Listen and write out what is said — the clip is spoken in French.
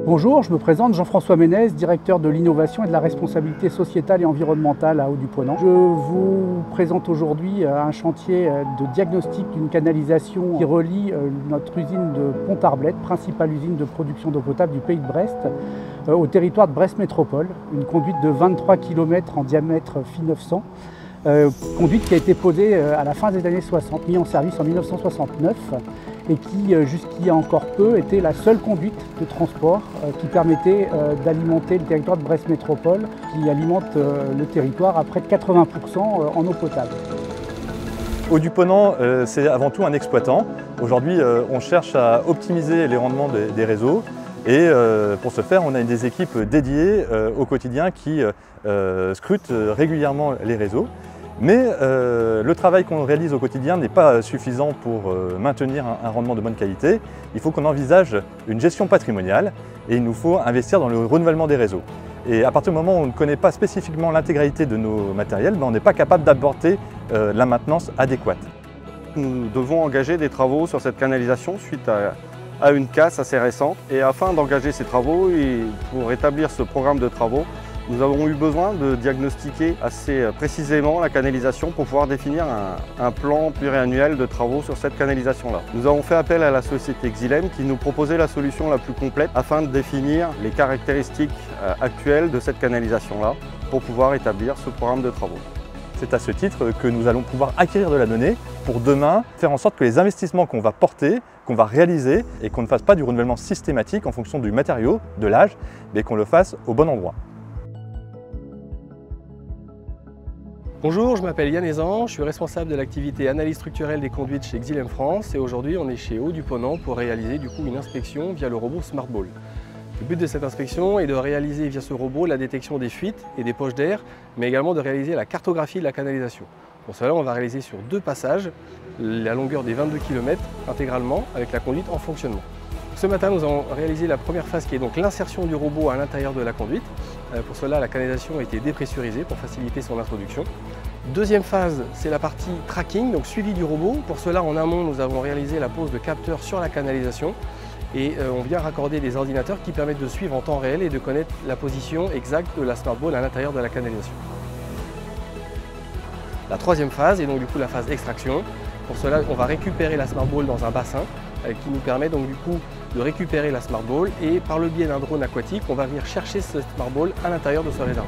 Bonjour, je me présente Jean-François Ménez, directeur de l'innovation et de la responsabilité sociétale et environnementale à Haut-du-Ponant. Je vous présente aujourd'hui un chantier de diagnostic d'une canalisation qui relie notre usine de Pont-Arblette, principale usine de production d'eau potable du pays de Brest, au territoire de Brest Métropole. Une conduite de 23 km en diamètre Phi 900. Conduite qui a été posée à la fin des années 60, mise en service en 1969 et qui, jusqu'il y a encore peu, était la seule conduite de transport qui permettait d'alimenter le territoire de Brest Métropole, qui alimente le territoire à près de 80% en eau potable. Haut-du-Ponant, c'est avant tout un exploitant. Aujourd'hui, on cherche à optimiser les rendements des réseaux. Et pour ce faire, on a des équipes dédiées au quotidien qui scrutent régulièrement les réseaux. Mais le travail qu'on réalise au quotidien n'est pas suffisant pour maintenir un rendement de bonne qualité. Il faut qu'on envisage une gestion patrimoniale et il nous faut investir dans le renouvellement des réseaux. Et à partir du moment où on ne connaît pas spécifiquement l'intégralité de nos matériels, on n'est pas capable d'apporter la maintenance adéquate. Nous devons engager des travaux sur cette canalisation suite à une casse assez récente. Et afin d'engager ces travaux et pour établir ce programme de travaux, nous avons eu besoin de diagnostiquer assez précisément la canalisation pour pouvoir définir un plan pluriannuel de travaux sur cette canalisation-là. Nous avons fait appel à la société Xylem qui nous proposait la solution la plus complète afin de définir les caractéristiques actuelles de cette canalisation-là pour pouvoir établir ce programme de travaux. C'est à ce titre que nous allons pouvoir acquérir de la donnée pour demain faire en sorte que les investissements qu'on va porter, qu'on va réaliser et qu'on ne fasse pas du renouvellement systématique en fonction du matériau, de l'âge, mais qu'on le fasse au bon endroit. Bonjour, je m'appelle Yann Ezan, je suis responsable de l'activité analyse structurelle des conduites chez Xylem France et aujourd'hui on est chez Haut-du-Ponant pour réaliser une inspection via le robot SmartBall. Le but de cette inspection est de réaliser via ce robot la détection des fuites et des poches d'air, mais également de réaliser la cartographie de la canalisation. Pour cela, on va réaliser sur 2 passages la longueur des 22 km intégralement avec la conduite en fonctionnement. Ce matin, nous avons réalisé la première phase qui est donc l'insertion du robot à l'intérieur de la conduite. Pour cela, la canalisation a été dépressurisée pour faciliter son introduction. Deuxième phase, c'est la partie tracking, donc suivi du robot. Pour cela, en amont, nous avons réalisé la pose de capteurs sur la canalisation et on vient raccorder des ordinateurs qui permettent de suivre en temps réel et de connaître la position exacte de la SmartBall à l'intérieur de la canalisation. La troisième phase est donc la phase extraction. Pour cela, on va récupérer la SmartBall dans un bassin qui nous permet donc de récupérer la SmartBall et par le biais d'un drone aquatique, on va venir chercher cette SmartBall à l'intérieur de ce réservoir.